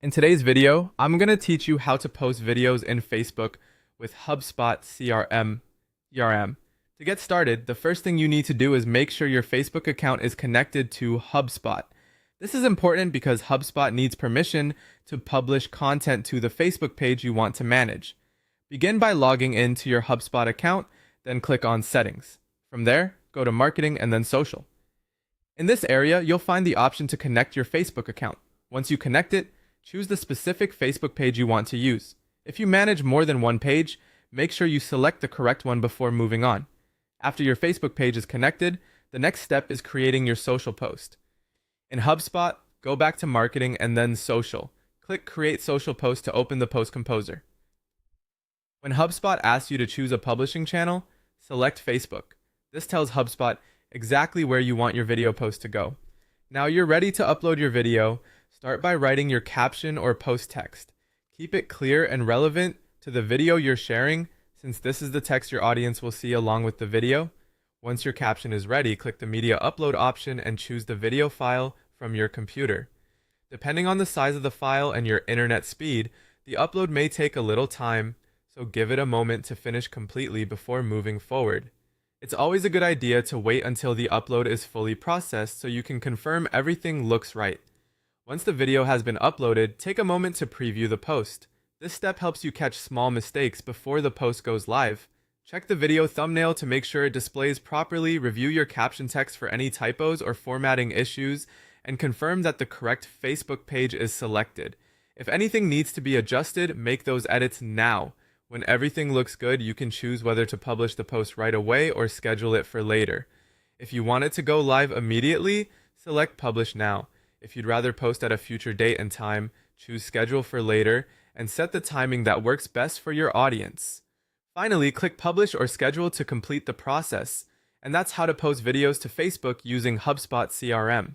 In today's video, I'm going to teach you how to post videos in Facebook with Hubspot CRM. To get started, the first thing you need to do is make sure your Facebook account is connected to HubSpot. This is important because HubSpot needs permission to publish content to the Facebook page you want to manage. Begin by logging into your HubSpot account, then click on Settings. From there, go to Marketing and then Social. In this area, you'll find the option to connect your Facebook account. Once you connect it, choose the specific Facebook page you want to use. If you manage more than one page, make sure you select the correct one before moving on. After your Facebook page is connected, the next step is creating your social post. In HubSpot, go back to Marketing and then Social. Click Create Social Post to open the Post Composer. When HubSpot asks you to choose a publishing channel, select Facebook. This tells HubSpot exactly where you want your video post to go. Now you're ready to upload your video. Start by writing your caption or post text. Keep it clear and relevant to the video you're sharing, since this is the text your audience will see along with the video. Once your caption is ready, click the Media Upload option and choose the video file from your computer. Depending on the size of the file and your internet speed, the upload may take a little time, so give it a moment to finish completely before moving forward. It's always a good idea to wait until the upload is fully processed so you can confirm everything looks right. Once the video has been uploaded, take a moment to preview the post. This step helps you catch small mistakes before the post goes live. Check the video thumbnail to make sure it displays properly, review your caption text for any typos or formatting issues, and confirm that the correct Facebook page is selected. If anything needs to be adjusted, make those edits now. When everything looks good, you can choose whether to publish the post right away or schedule it for later. If you want it to go live immediately, select Publish Now. If you'd rather post at a future date and time, choose Schedule for later and set the timing that works best for your audience. Finally, click Publish or Schedule to complete the process. And that's how to post videos to Facebook using HubSpot CRM.